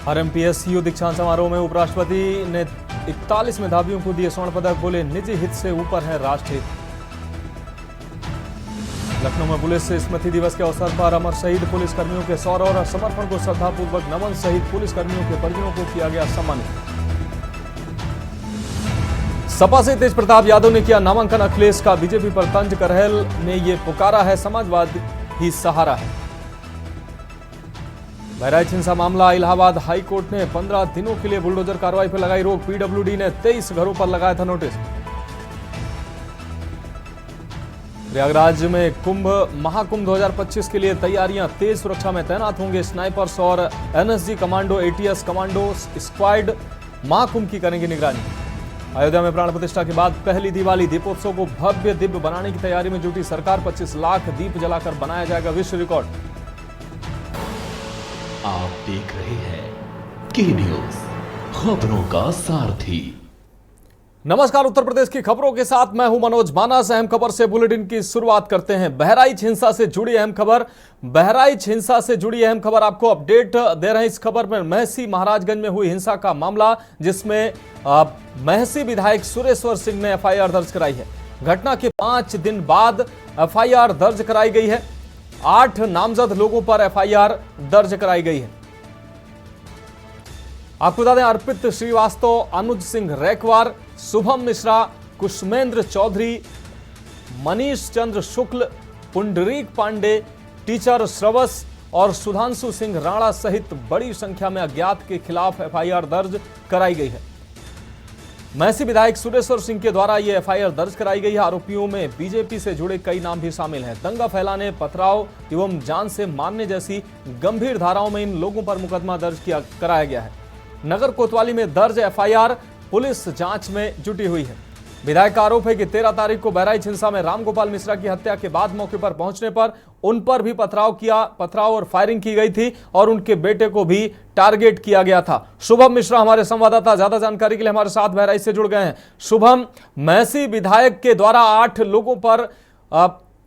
आरएमपीएसयू दीक्षांत समारोह में उपराष्ट्रपति ने 41 मेधावियों को दिए स्वर्ण पदक, बोले निजी हित से ऊपर है राष्ट्र हित। लखनऊ में पुलिस स्मृति दिवस के अवसर पर अमर शहीद पुलिस कर्मियों के सौरव और समर्पण को श्रद्धापूर्वक नमन सहित पुलिस कर्मियों के परिजनों को किया गया सम्मानित। सपा से तेज प्रताप यादव ने किया नामांकन, अखिलेश का बीजेपी पर तंज, करहल ने ये पुकारा है समाजवाद ही सहारा है। बहराइच हिंसा मामला, इलाहाबाद हाई कोर्ट ने 15 दिनों के लिए बुलडोजर कार्रवाई पर लगाई रोक, पीडब्ल्यूडी ने 23 घरों पर लगाया था नोटिस। प्रयागराज में महाकुंभ 2025 के लिए तैयारियां तेज, सुरक्षा में तैनात होंगे स्नाइपर्स और NSG commando, ATS commando squad Mahakumbh की करेंगे निगरानी। अयोध्या में प्राण प्रतिष्ठा के बाद पहली दिवाली, दीपोत्सव को भव्य दिव्य बनाने की तैयारी में जुटी सरकार, 25 लाख दीप जलाकर बनाया जाएगा विश्व रिकॉर्ड। आप देख रहे हैं के न्यूज, खबरों का सारथी। नमस्कार, उत्तर प्रदेश की खबरों के साथ मैं हूं मनोज मानस। अहम खबर से बुलेटिन की शुरुआत करते हैं। बहराइच हिंसा से जुड़ी अहम खबर आपको अपडेट दे रहे हैं। इस खबर में महसी महाराजगंज में हुई हिंसा का मामला, जिसमें महसी विधायक सुरेश्वर सिंह ने एफआईआर दर्ज कराई है। घटना के 5 दिन बाद एफआईआर दर्ज कराई गई है। 8 नामजद लोगों पर एफआईआर दर्ज कराई गई है। आपको बता दें, अर्पित श्रीवास्तव, अनुज सिंह रैकवार, शुभम मिश्रा, कुशमेंद्र चौधरी, मनीष चंद्र शुक्ल, पुंडरीक पांडे, टीचर श्रवस और सुधांशु सिंह राणा सहित बड़ी संख्या में अज्ञात के खिलाफ एफआईआर दर्ज कराई गई है। महसी विधायक सुरेश्वर सिंह के द्वारा यह एफआईआर दर्ज कराई गई है। आरोपियों में बीजेपी से जुड़े कई नाम भी शामिल हैं। दंगा फैलाने, पथराव एवं जान से मारने जैसी गंभीर धाराओं में इन लोगों पर मुकदमा दर्ज कराया गया है। नगर कोतवाली में दर्ज एफआईआर पुलिस जांच में जुटी हुई है। विधायक का आरोप है कि 13 तारीख को बहराइच हिंसा में रामगोपाल मिश्रा की हत्या के बाद मौके पर पहुंचने पर उन पर भी पथराव और फायरिंग की गई थी और उनके बेटे को भी टारगेट किया गया था। शुभम मिश्रा हमारे संवाददाता ज्यादा जानकारी के लिए हमारे साथ बहराइच से जुड़ गए हैं। शुभम, महसी विधायक के द्वारा 8 लोगों पर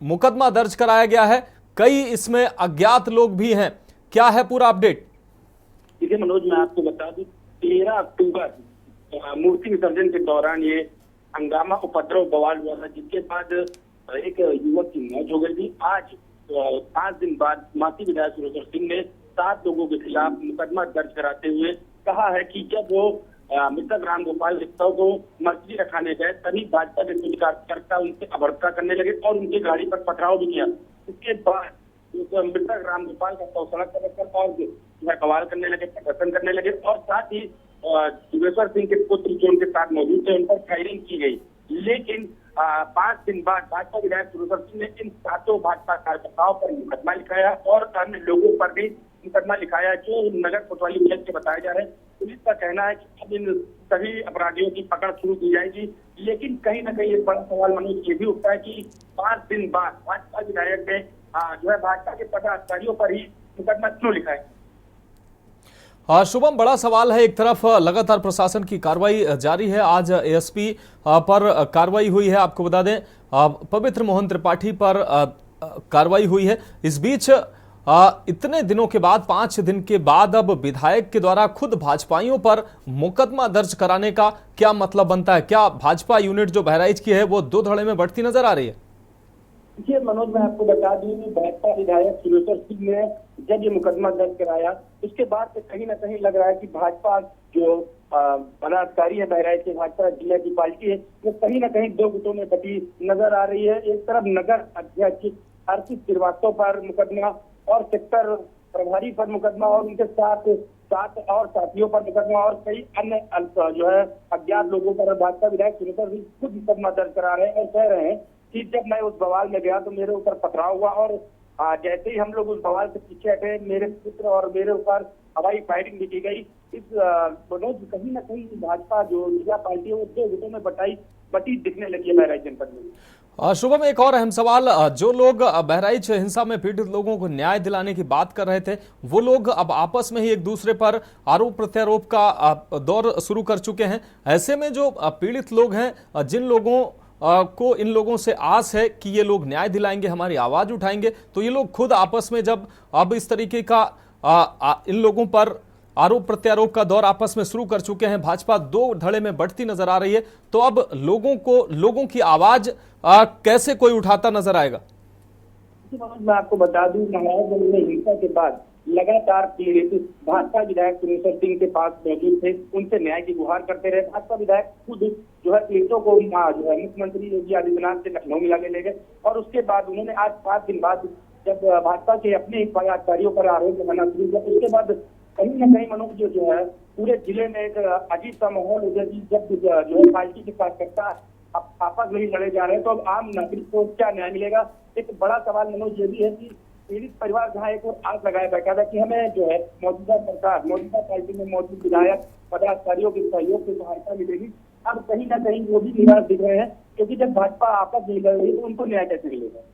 मुकदमा दर्ज कराया गया है, कई इसमें अज्ञात लोग भी हैं, क्या है पूरा अपडेट? देखिए मनोज, मैं आपको बता दूं, 13 अक्टूबर मूर्ति विसर्जन के दौरान ये हंगामा, उपद्रव, बवाल हुआ था, जिसके बाद एक युवक की मौत हो गई थी। आज 5 दिन बाद महसी विधायक सुरेश्वर सिंह ने 7 लोगों के खिलाफ मुकदमा दर्ज कराते हुए कहा है कि जब वो मृतक रामगोपाल मिश्रा को मस्जिद रखाने गए, तभी भाजपा के कुछ कार्यकर्ता उनसे अभद्रता करने लगे और उनकी गाड़ी पर पथराव भी किया। इसके बाद मृतक रामगोपाल का सड़क पर रखकर और कवाल करने लगे, प्रदर्शन करने लगे और साथ ही सुरेश्वर सिंह के पुत्र जो उनके साथ मौजूद थे, उन पर फायरिंग की गई। लेकिन 5 दिन बाद भाजपा विधायक सुरेश्वर सिंह ने इन 7 भाजपा कार्यकर्ताओं पर मुकदमा लिखाया और अन्य लोगों पर भी मुकदमा लिखाया, जो नगर कोतवाली पुलिस के बताए जा रहे हैं। पुलिस का कहना है कि अब इन सभी अपराधियों की पकड़ शुरू की जाएगी। लेकिन कहीं ना कहीं एक बड़ा सवाल मनोज ये भी उठता है कि 5 दिन बाद भाजपा विधायक ने जो है भाजपा के पदाधिकारियों पर ही मुकदमा क्यों लिखाया? शुभम, बड़ा सवाल है। एक तरफ लगातार प्रशासन की कार्रवाई जारी है। आज एएसपी पर कार्रवाई हुई है। आपको बता दें, पवित्र मोहन त्रिपाठी पर कार्रवाई हुई है। इस बीच इतने दिनों के बाद, 5 दिन के बाद, अब विधायक के द्वारा खुद भाजपाइयों पर मुकदमा दर्ज कराने का क्या मतलब बनता है? क्या भाजपा यूनिट जो बहराइच की है वो 2 धड़े में बढ़ती नजर आ रही है? देखिए मनोज, मैं आपको बता दूं कि भाजपा विधायक सुरेश्वर सिंह ने जब ये मुकदमा दर्ज कराया, उसके बाद से कहीं ना कहीं लग रहा है कि भाजपा जो पदाधिकारी है, बहराइच के भाजपा जिला की पार्टी है, वो कहीं ना कहीं 2 गुटों में बटी नजर आ रही है। एक तरफ नगर अध्यक्ष अर्पित श्रीवास्तव पर मुकदमा और सेक्टर प्रभारी पर मुकदमा और उनके साथ 7 और साथियों पर मुकदमा और कई अन्य जो है अज्ञात लोगों पर भाजपा विधायक सुरेश्वर सिंह खुद मुकदमा दर्ज करा रहे हैं और कह रहे हैं कि जब मैं उस बवाल में गया तो मेरे ऊपर पथराव हुआ और जैसे ही हम लोग उस बवाल से पीछे हटे, मेरे पुत्र और मेरे ऊपर हवाई फायरिंग भी की गई। इस मनोज कहीं ना कहीं भाजपा जो जिला पार्टी है वो 2 गुटों में बटी दिखने लगी है बहराइच जनपद में। शुभम, एक और अहम सवाल, जो लोग बहराइच हिंसा में पीड़ित लोगों को न्याय दिलाने की बात कर रहे थे, वो लोग अब आपस में ही एक दूसरे पर आरोप प्रत्यारोप का दौर शुरू कर चुके हैं। ऐसे में जो पीड़ित लोग हैं, जिन लोगों को इन लोगों से आस है कि ये लोग न्याय दिलाएंगे, हमारी आवाज उठाएंगे, तो ये लोग खुद आपस में जब अब इस तरीके का इन लोगों पर आरोप प्रत्यारोप का दौर आपस में शुरू कर चुके हैं। भाजपा दो धड़े में बढ़ती नजर आ रही है, तो अब लोगों की आवाज कैसे कोई उठाता नजर आएगा? मैं आपको बता दूं, महाराजगंज में हिंसा के बाद लगातार पीड़ित भाजपा विधायक सुरेश्वर सिंह के पास मौजूद थे, उनसे न्याय की गुहार करते रहे। भाजपा विधायक खुद जो है पीड़ितों को जो है मुख्यमंत्री योगी आदित्यनाथ से लखनऊ में लाके ले गए, और उसके बाद उन्होंने आज 5 दिन बाद जब भाजपा के अपने ही पदाधिकारियों पर आरोप लगाना शुरू किया, उसके बाद कहीं न कहीं मनोज जो है पूरे जिले में एक अजीब सा माहौल हो गया। जब जो है पार्टी के कार्यकर्ता आपस में ही लड़े जा रहे हैं, तो अब आम नागरिक को क्या न्याय मिलेगा? एक बड़ा सवाल मनोज ये भी है कि पीड़ित परिवार जहाँ एक और आस लगाया बैठा था कि हमें जो है मौजूदा सरकार, मौजूदा पार्टी में मौजूद विधायक पदाधिकारियों के सहयोग से सहायता मिलेगी, अब कहीं ना कहीं वो भी निराश दिख रहे हैं, क्योंकि जब भाजपा आपस में लड़ रही है तो उनको न्याय कैसे मिलेगा?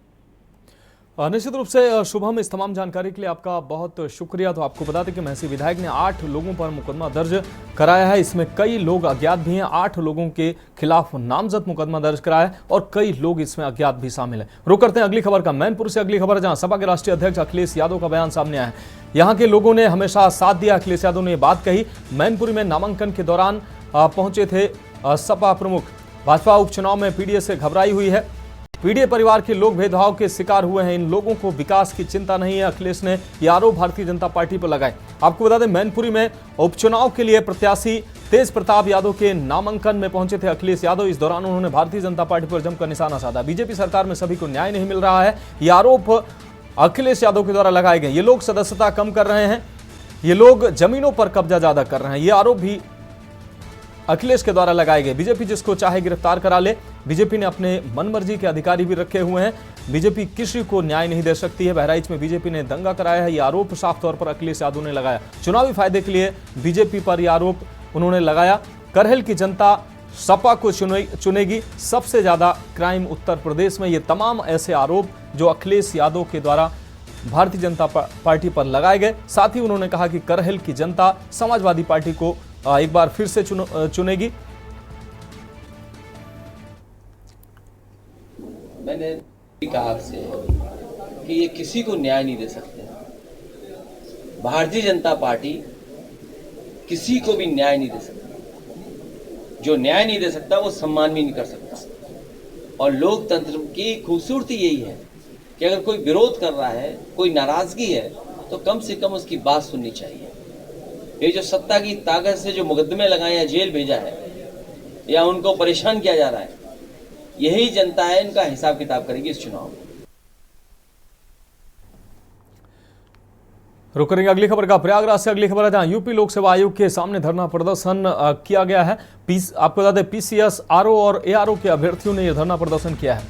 निश्चित रूप से शुभम, इस तमाम जानकारी के लिए आपका बहुत शुक्रिया। तो आपको बता दें कि महसी विधायक ने 8 लोगों पर मुकदमा दर्ज कराया है। इसमें कई लोग अज्ञात भी हैं। 8 लोगों के खिलाफ नामजद मुकदमा दर्ज कराया है और कई लोग इसमें अज्ञात भी शामिल हैं। रुक करते हैं अगली खबर का। मैनपुर से अगली खबर, जहां सपा के राष्ट्रीय अध्यक्ष अखिलेश यादव का बयान सामने आया है। यहाँ के लोगों ने हमेशा साथ दिया। अखिलेश यादव ने यह बात कही। मैनपुरी में नामांकन के दौरान पहुंचे थे सपा प्रमुख। भाजपा उपचुनाव में पीडीए से घबराई हुई है। पीडीए परिवार के लोग भेदभाव के शिकार हुए हैं। इन लोगों को विकास की चिंता नहीं है। अखिलेश ने ये आरोप भारतीय जनता पार्टी पर लगाए। आपको बता दें, मैनपुरी में उपचुनाव के लिए प्रत्याशी तेज प्रताप यादव के नामांकन में पहुंचे थे अखिलेश यादव। इस दौरान उन्होंने भारतीय जनता पार्टी पर जमकर निशाना साधा। बीजेपी सरकार में सभी को न्याय नहीं मिल रहा है, ये आरोप अखिलेश यादव के द्वारा लगाए गए। ये लोग सदस्यता कम कर रहे हैं, ये लोग जमीनों पर कब्जा ज्यादा कर रहे हैं, ये आरोप भी अखिलेश के द्वारा लगाए गए। बीजेपी जिसको चाहे गिरफ्तार करा ले। बीजेपी ने अपने मनमर्जी के अधिकारी भी रखे हुए हैं। बीजेपी किसी को न्याय नहीं दे सकती है। बहराइच में बीजेपी ने दंगा कराया है, यह आरोप साफ तौर पर अखिलेश यादव ने लगाया। चुनावी फायदे के लिए बीजेपी पर यह आरोप उन्होंने लगाया। करहल की जनता सपा को चुनेगी। सबसे ज्यादा क्राइम उत्तर प्रदेश में। ये तमाम ऐसे आरोप जो अखिलेश यादव के द्वारा भारतीय जनता पार्टी पर लगाए गए। साथ ही उन्होंने कहा कि करहल की जनता समाजवादी पार्टी को एक बार फिर से चुनेगी। मैंने कहा आपसे कि ये किसी को न्याय नहीं दे सकते। भारतीय जनता पार्टी किसी को भी न्याय नहीं दे सकती। जो न्याय नहीं दे सकता वो सम्मान भी नहीं कर सकता। और लोकतंत्र की खूबसूरती यही है कि अगर कोई विरोध कर रहा है, कोई नाराजगी है, तो कम से कम उसकी बात सुननी चाहिए। ये जो सत्ता की ताकत से जो मुकदमे लगाए या जेल भेजा है या उनको परेशान किया जा रहा है, यही जनता है, इनका हिसाब किताब करेगी इस चुनाव में। रुक करेंगे अगली खबर का। प्रयागराज से अगली खबर है, जहां यूपी लोक सेवा आयोग के सामने धरना प्रदर्शन किया गया है। आपको बता दें, पीसीएस, आरओ और एआरओ के अभ्यर्थियों ने यह धरना प्रदर्शन किया है।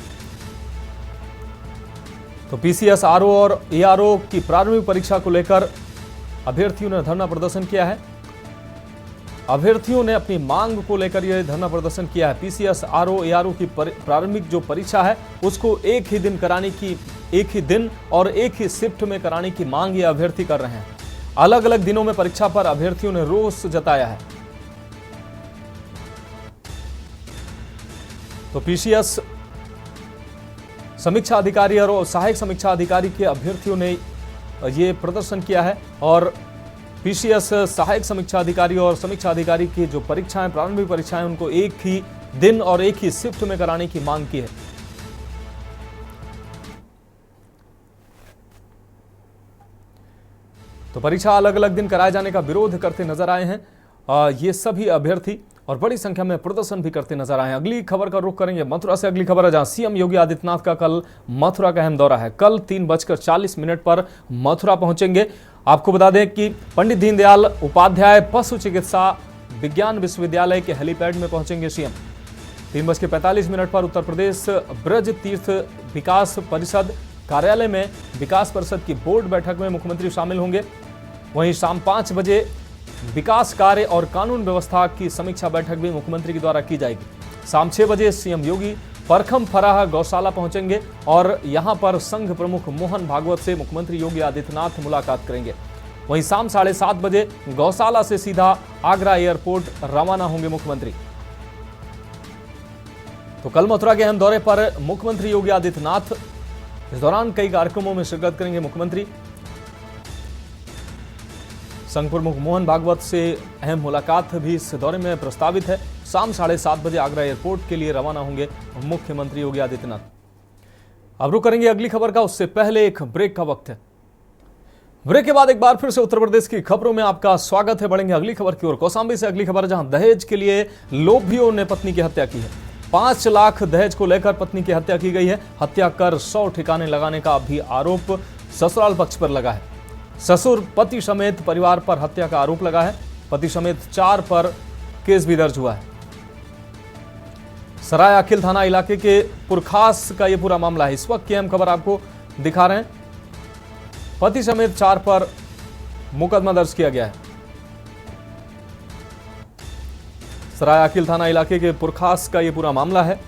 तो पीसीएस, आरओ और एआरओ की प्रारंभिक परीक्षा को लेकर अभ्यर्थियों ने धरना प्रदर्शन किया है। अभ्यर्थियों ने अपनी मांग को लेकर यह धरना प्रदर्शन किया है। पीसीएस, आरओ, एआरओ की प्रारंभिक जो परीक्षा है उसको एक ही दिन और एक ही शिफ्ट में कराने की मांग ये अभ्यर्थी कर रहे हैं। अलग अलग दिनों में परीक्षा पर अभ्यर्थियों ने रोष जताया है। तो पीसीएस समीक्षा अधिकारी और सहायक समीक्षा अधिकारी के अभ्यर्थियों ने ये प्रदर्शन किया है। और पीसीएस सहायक समीक्षा अधिकारी और समीक्षा अधिकारी की जो परीक्षाएं, प्रारंभिक परीक्षाएं, उनको एक ही दिन और एक ही शिफ्ट में कराने की मांग की है। तो परीक्षा अलग अलग दिन कराए जाने का विरोध करते नजर आए हैं ये सभी अभ्यर्थी, और बड़ी संख्या में प्रदर्शन भी करते नजर आए हैं। अगली खबर का रुख करेंगे मथुरा से। अगली खबर है, जहां सीएम योगी आदित्यनाथ का कल मथुरा का अहम दौरा है। कल 3:40 पर मथुरा पहुंचेंगे। आपको बता दें कि पंडित दीनदयाल उपाध्याय पशु चिकित्सा विज्ञान विश्वविद्यालय के हेलीपैड में पहुंचेंगे सीएम। 3:45 पर उत्तर प्रदेश ब्रज तीर्थ विकास परिषद कार्यालय में विकास परिषद की बोर्ड बैठक में मुख्यमंत्री शामिल होंगे। वहीं शाम 5 बजे विकास कार्य और कानून व्यवस्था की समीक्षा बैठक भी मुख्यमंत्री के द्वारा की जाएगी। शाम 6 बजे सीएम योगी परखम फराह गौशाला पहुंचेंगे और यहां पर संघ प्रमुख मोहन भागवत से मुख्यमंत्री योगी आदित्यनाथ मुलाकात करेंगे। वहीं शाम 7:30 बजे गौशाला से सीधा आगरा एयरपोर्ट रवाना होंगे मुख्यमंत्री। तो कल मथुरा के अहम दौरे पर मुख्यमंत्री योगी आदित्यनाथ, इस दौरान कई कार्यक्रमों में शिरकत करेंगे मुख्यमंत्री। संघ प्रमुख मोहन भागवत से अहम मुलाकात भी इस दौरे में प्रस्तावित है। शाम 7:30 बजे आगरा एयरपोर्ट के लिए रवाना होंगे मुख्यमंत्री योगी आदित्यनाथ। अब रुक करेंगे अगली खबर का, उससे पहले एक ब्रेक का वक्त है। ब्रेक के बाद एक बार फिर से उत्तर प्रदेश की खबरों में आपका स्वागत है। बढ़ेंगे अगली खबर की ओर। कौशांबी से अगली खबर, जहां दहेज के लिए लोभियों ने पत्नी की हत्या की है। 5 लाख दहेज को लेकर पत्नी की हत्या की गई है। हत्या कर 100 ठिकाने लगाने का भी आरोप ससुराल पक्ष पर लगा है। ससुर पति समेत परिवार पर हत्या का आरोप लगा है। पति समेत 4 पर केस भी दर्ज हुआ है। सराय अखिल थाना इलाके के पुरखास का यह पूरा मामला है। इस वक्त की अहम खबर आपको दिखा रहे हैं। पति समेत 4 पर मुकदमा दर्ज किया गया है। सराय अखिल थाना इलाके के पुरखास का यह पूरा मामला है।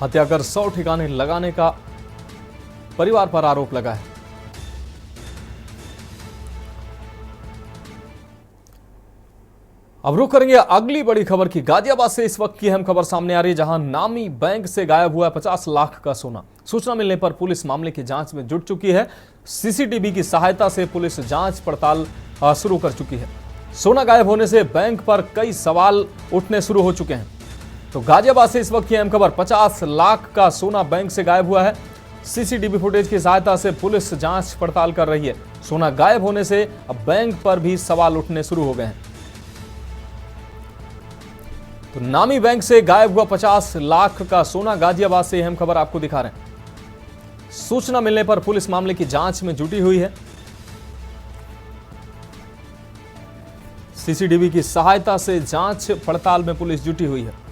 हत्या कर 100 ठिकाने लगाने का परिवार पर आरोप लगा है। अब रुक करेंगे अगली बड़ी खबर की। गाजियाबाद से इस वक्त की अहम खबर सामने आ रही है, जहां नामी बैंक से गायब हुआ 50 लाख का सोना। सूचना मिलने पर पुलिस मामले की जांच में जुट चुकी है। सीसीटीवी की सहायता से पुलिस जांच पड़ताल शुरू कर चुकी है। सोना गायब होने से बैंक पर कई सवाल उठने शुरू हो चुके हैं। तो गाजियाबाद से इस वक्त की अहम खबर, 50 लाख का सोना बैंक से गायब हुआ है। सीसीटीवी फुटेज की सहायता से पुलिस जांच पड़ताल कर रही है। सोना गायब होने से अब बैंक पर भी सवाल उठने शुरू हो गए हैं। तो नामी बैंक से गायब हुआ 50 लाख का सोना, गाजियाबाद से अहम खबर आपको दिखा रहे हैं। सूचना मिलने पर पुलिस मामले की जांच में जुटी हुई है। सीसीटीवी की सहायता से जांच पड़ताल में पुलिस जुटी हुई है।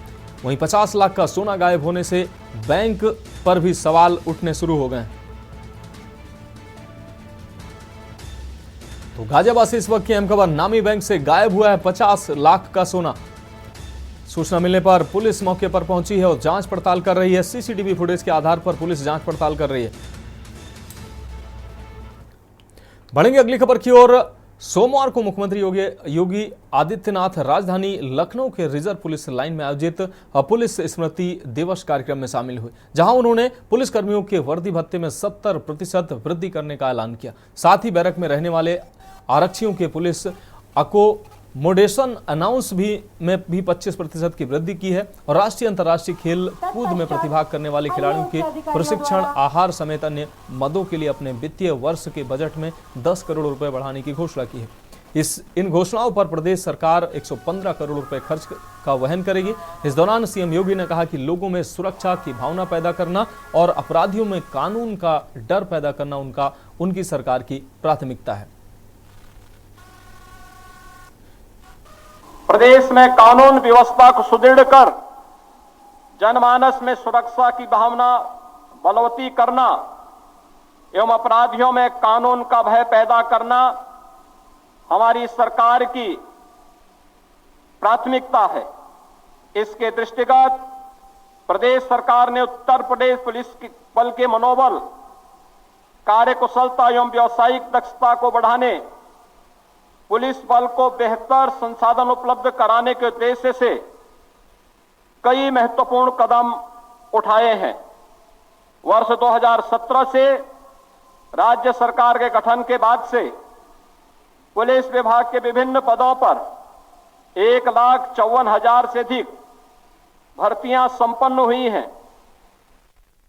वहीं 50 लाख का सोना गायब होने से बैंक पर भी सवाल उठने शुरू हो गए हैं। तो गाजियाबाद से इस वक्त की अहम खबर, नामी बैंक से गायब हुआ है 50 लाख का सोना। सूचना मिलने पर पुलिस मौके पर पहुंची है और जांच पड़ताल कर रही है। सीसीटीवी फुटेज के आधार पर पुलिस जांच पड़ताल कर रही है। बढ़ेंगे अगली खबर की ओर। सोमवार को मुख्यमंत्री योगी आदित्यनाथ राजधानी लखनऊ के रिजर्व पुलिस लाइन में आयोजित पुलिस स्मृति दिवस कार्यक्रम में शामिल हुए, जहां उन्होंने पुलिसकर्मियों के वर्दी भत्ते में 70% वृद्धि करने का ऐलान किया। साथ ही बैरक में रहने वाले आरक्षियों के पुलिस अकोमोडेशन अनाउंस में भी 25% की वृद्धि की है और राष्ट्रीय अंतर्राष्ट्रीय खेल कूद में प्रतिभाग करने वाले खिलाड़ियों के प्रशिक्षण, आहार समेत अन्य मदों के लिए अपने वित्तीय वर्ष के बजट में 10 करोड़ रुपए बढ़ाने की घोषणा की है। इन घोषणाओं पर प्रदेश सरकार 115 करोड़ रुपए खर्च का वहन करेगी। इस दौरान सीएम योगी ने कहा कि लोगों में सुरक्षा की भावना पैदा करना और अपराधियों में कानून का डर पैदा करना उनकी सरकार की प्राथमिकता है। प्रदेश में कानून व्यवस्था को सुदृढ़ कर जनमानस में सुरक्षा की भावना बलवती करना एवं अपराधियों में कानून का भय पैदा करना हमारी सरकार की प्राथमिकता है। इसके दृष्टिगत प्रदेश सरकार ने उत्तर प्रदेश पुलिस बल के मनोबल, कार्यकुशलता एवं व्यावसायिक दक्षता को बढ़ाने, पुलिस बल को बेहतर संसाधन उपलब्ध कराने के उद्देश्य से कई महत्वपूर्ण कदम उठाए हैं। वर्ष 2017 से राज्य सरकार के गठन के बाद से पुलिस विभाग के विभिन्न पदों पर 1,54,000 से अधिक भर्तियां संपन्न हुई हैं,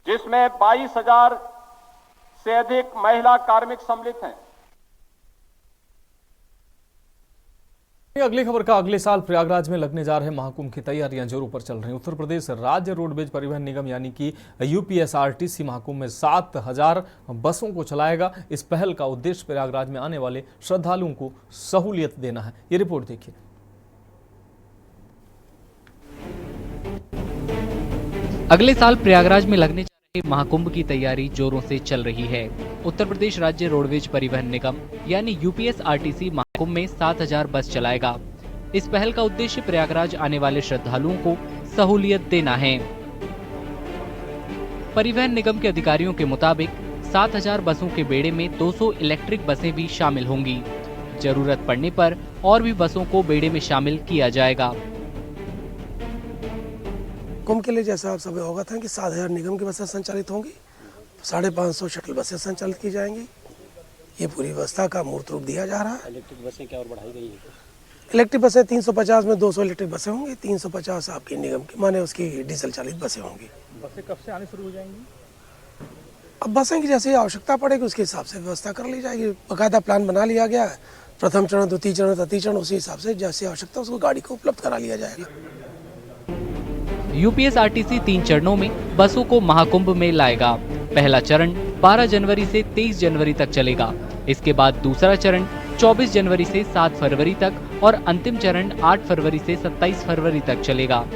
जिसमें 22,000 से अधिक महिला कार्मिक सम्मिलित हैं। अगली खबर का, अगले साल प्रयागराज में लगने जा रहे महाकुंभ की तैयारियां जोरों पर चल रही हैं। उत्तर प्रदेश राज्य रोडवेज परिवहन निगम यानी कि यूपीएसआरटीसी महाकुंभ में 7,000 बसों को चलाएगा। इस पहल का उद्देश्य प्रयागराज में आने वाले श्रद्धालुओं को सहूलियत देना है। ये रिपोर्ट देखिए। अगले साल प्रयागराज में लगने महाकुंभ की तैयारी जोरों से चल रही है। उत्तर प्रदेश राज्य रोडवेज परिवहन निगम यानी यूपीएसआरटीसी महाकुंभ में 7,000 बस चलाएगा। इस पहल का उद्देश्य प्रयागराज आने वाले श्रद्धालुओं को सहूलियत देना है। परिवहन निगम के अधिकारियों के मुताबिक 7,000 बसों के बेड़े में 200 इलेक्ट्रिक बसें भी शामिल होंगी। जरूरत पड़ने पर और भी बसों को बेड़े में शामिल किया जाएगा। कुंभ के लिए जैसा आप सभी अवगत हैं कि 7,000 निगम की बसें संचालित होंगी, 550 शटल बसें संचालित की जाएंगी ये पूरी व्यवस्था का मूर्त रूप दिया जा रहा है। इलेक्ट्रिक बसें क्या और बढ़ाई गई है? इलेक्ट्रिक बसें 350 में 200 इलेक्ट्रिक बसें होंगी, 350 आपकी निगम की माने उसकी डीजल चालित बसें होंगी। बसें कब से आनी शुरू हो जाएंगी? अब बसें की जैसे आवश्यकता पड़ेगी उसके हिसाब से व्यवस्था कर ली जाएगी। बाकायदा प्लान बना लिया गया है, प्रथम चरण, द्वितीय चरण, तृतीय चरण, उसी हिसाब से जैसे आवश्यकता उसको गाड़ी को उपलब्ध करा लिया जाएगा। यूपीएसआरटीसी 3 चरणों में बसों को महाकुंभ में लाएगा। पहला चरण 12 जनवरी से 23 जनवरी तक चलेगा। इसके बाद दूसरा चरण 24 जनवरी से 7 फरवरी तक और अंतिम चरण 8 फरवरी से 27 फरवरी तक चलेगा।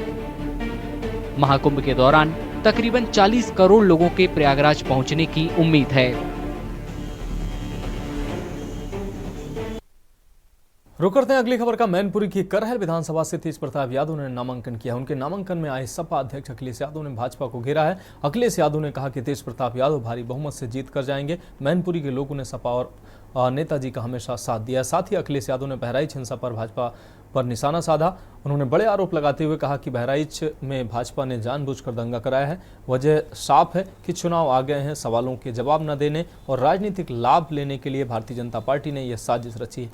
महाकुंभ के दौरान तकरीबन 40 करोड़ लोगों के प्रयागराज पहुंचने की उम्मीद है। रुक करते हैं अगली खबर का। मैनपुरी की करहल विधानसभा से तेज प्रताप यादव ने नामांकन किया। उनके नामांकन में आए सपा अध्यक्ष अखिलेश यादव ने भाजपा को घेरा है। अखिलेश यादव ने कहा कि तेज प्रताप यादव भारी बहुमत से जीत कर जाएंगे। मैनपुरी के लोगों ने सपा और नेताजी का हमेशा साथ दिया। साथ ही अखिलेश यादव ने बहराइच हिंसा पर भाजपा पर निशाना साधा। उन्होंने बड़े आरोप लगाते हुए कहा कि बहराइच में भाजपा ने जानबूझकर दंगा कराया है। वजह साफ है कि चुनाव आ गए हैं, सवालों के जवाब न देने और राजनीतिक लाभ लेने के लिए भारतीय जनता पार्टी ने यह साजिश रची।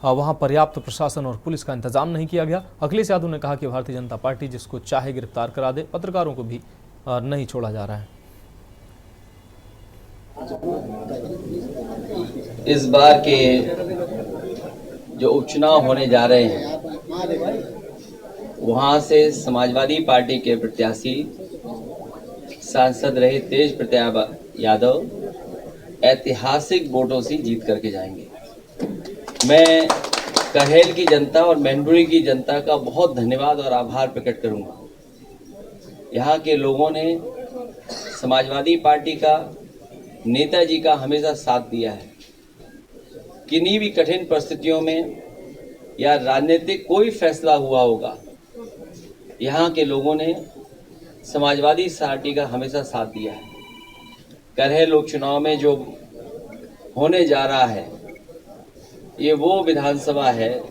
वहां पर्याप्त प्रशासन और पुलिस का इंतजाम नहीं किया गया। अखिलेश यादव ने कहा कि भारतीय जनता पार्टी जिसको चाहे गिरफ्तार करा दे, पत्रकारों को भी नहीं छोड़ा जा रहा है। इस बार के जो उपचुनाव होने जा रहे हैं वहां से समाजवादी पार्टी के प्रत्याशी सांसद रहे तेज प्रताप यादव ऐतिहासिक वोटों से जीत करके जाएंगे। मैं करहेल की जनता और मैनपुरी की जनता का बहुत धन्यवाद और आभार प्रकट करूंगा। यहाँ के लोगों ने समाजवादी पार्टी का, नेताजी का हमेशा साथ दिया है। किन्हीं भी कठिन परिस्थितियों में या राजनीतिक कोई फैसला हुआ होगा, यहाँ के लोगों ने समाजवादी पार्टी का हमेशा साथ दिया है। करहेल उपचुनाव में जो होने जा रहा है, ये वो विधानसभा है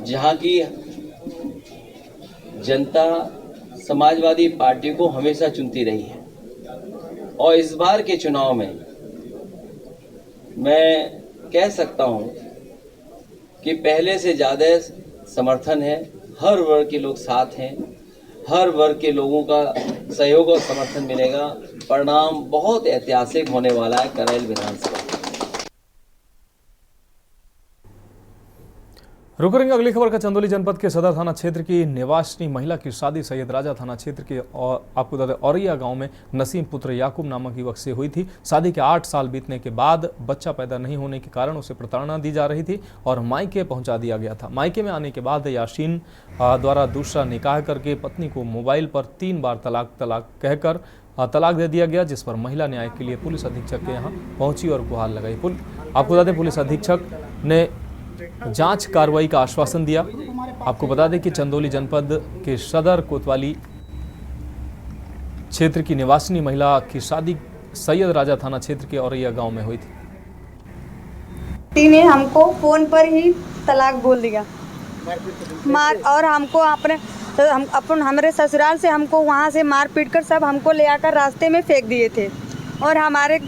जहाँ की जनता समाजवादी पार्टी को हमेशा चुनती रही है। और इस बार के चुनाव में मैं कह सकता हूं कि पहले से ज़्यादा समर्थन है। हर वर्ग के लोग साथ हैं, हर वर्ग के लोगों का सहयोग और समर्थन मिलेगा। परिणाम बहुत ऐतिहासिक होने वाला है करहेल विधानसभा। रुक करेंगे अगली खबर का। चंदौली जनपद के सदर थाना क्षेत्र की निवासिनी महिला की शादी सैयद राजा थाना क्षेत्र के और आपको बता दें औरैया गांव में नसीम पुत्र याकूब नामक युवक से हुई थी। शादी के 8 साल बीतने के बाद बच्चा पैदा नहीं होने के कारण उसे प्रताड़ना दी जा रही थी और मायके पहुंचा दिया गया था। मायके में आने के बाद यासीन द्वारा दूसरा निकाह करके पत्नी को मोबाइल पर 3 बार तलाक कहकर तलाक दे दिया गया, जिस पर महिला न्याय के लिए पुलिस अधीक्षक के यहाँ पहुंची और गुहार लगाई। आपको बता दें पुलिस अधीक्षक ने जांच कार्रवाई का आश्वासन दिया। आपको बता दें कि चंदौली जनपद के सदर कोतवाली क्षेत्र की निवासिनी महिला की शादी सैयद राजा थाना क्षेत्र के औरैया गांव में हुई थी। ने हमको फोन पर ही तलाक बोल दिया और हमको हमारे ससुराल से हमको वहां से मार पीट कर सब हमको ले आकर रास्ते में फेंक दिए थे और हमारे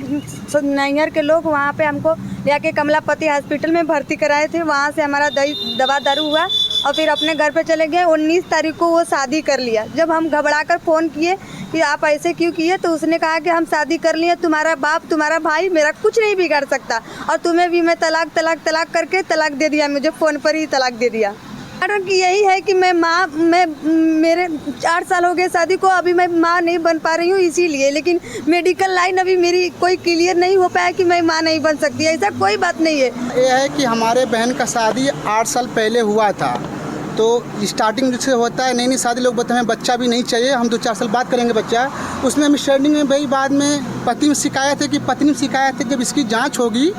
नैहर के लोग वहाँ पे हमको ले के कमलापति हॉस्पिटल में भर्ती कराए थे। वहाँ से हमारा दवा दारू हुआ और फिर अपने घर पे चले गए। 19 तारीख को वो शादी कर लिया। जब हम घबरा कर फ़ोन किए कि आप ऐसे क्यों किए, तो उसने कहा कि हम शादी कर लिए, तुम्हारा बाप तुम्हारा भाई मेरा कुछ नहीं बिगाड़ सकता और तुम्हें भी मैं तलाक करके तलाक दे दिया। मुझे फ़ोन पर ही तलाक दे दिया। कि यही है कि मैं मेरे 4 साल हो गए शादी को, अभी मैं माँ नहीं बन पा रही हूँ इसीलिए। लेकिन मेडिकल लाइन अभी मेरी कोई क्लियर नहीं हो पाया कि मैं माँ नहीं बन सकती, ऐसा कोई बात नहीं है। ये है कि हमारे बहन का शादी 8 साल पहले हुआ था, तो स्टार्टिंग जिससे होता है नई शादी, लोग बताते हैं बच्चा भी नहीं चाहिए, हम 2-4 साल बाद करेंगे बच्चा। उसमें अंडरस्टैंडिंग में भाई बाद में पति में शिकायत है कि जब इसकी जाँच होगी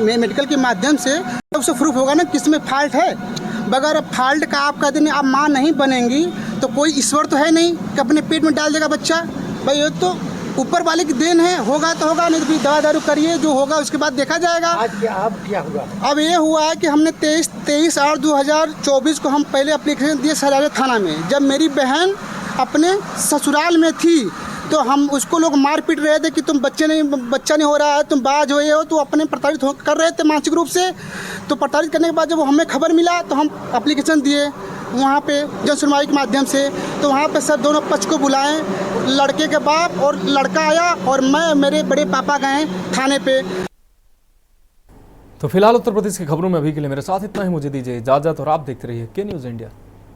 मेडिकल के माध्यम से तो उससे प्रूफ होगा ना किस में फॉल्ट है। बगैर फॉल्ट का आप कहते हैं आप माँ नहीं बनेंगी तो कोई ईश्वर तो है नहीं कि अपने पेट में डाल देगा बच्चा। भाई ये तो ऊपर वाले की देन है, होगा तो होगा, नहीं तो फिर दवा दारू करिए, जो होगा उसके बाद देखा जाएगा। अब क्या हुआ? अब ये हुआ है कि हमने 23/8/2024 को हम पहले एप्लीकेशन दिए सराजा थाना में, जब मेरी बहन अपने ससुराल में थी। तो हम उसको लोग मार पीट रहे थे कि तुम बच्चा नहीं हो रहा है, तुम बाज हो, ये हो, तो अपने प्रताड़ित कर रहे थे मानसिक रूप से। तो प्रताड़ित करने के बाद जब हमें खबर मिला तो हम एप्लीकेशन दिए वहाँ पे जन सुनवाई के माध्यम से। तो वहाँ पे सर दोनों पक्ष को बुलाएं, लड़के के बाप और लड़का आया और मैं मेरे बड़े पापा गए थाने पे। तो फिलहाल उत्तर प्रदेश की खबरों में अभी के लिए मेरे साथ इतना ही। मुझे दीजिए इजाजत और आप देखते रहिए के न्यूज़ इंडिया।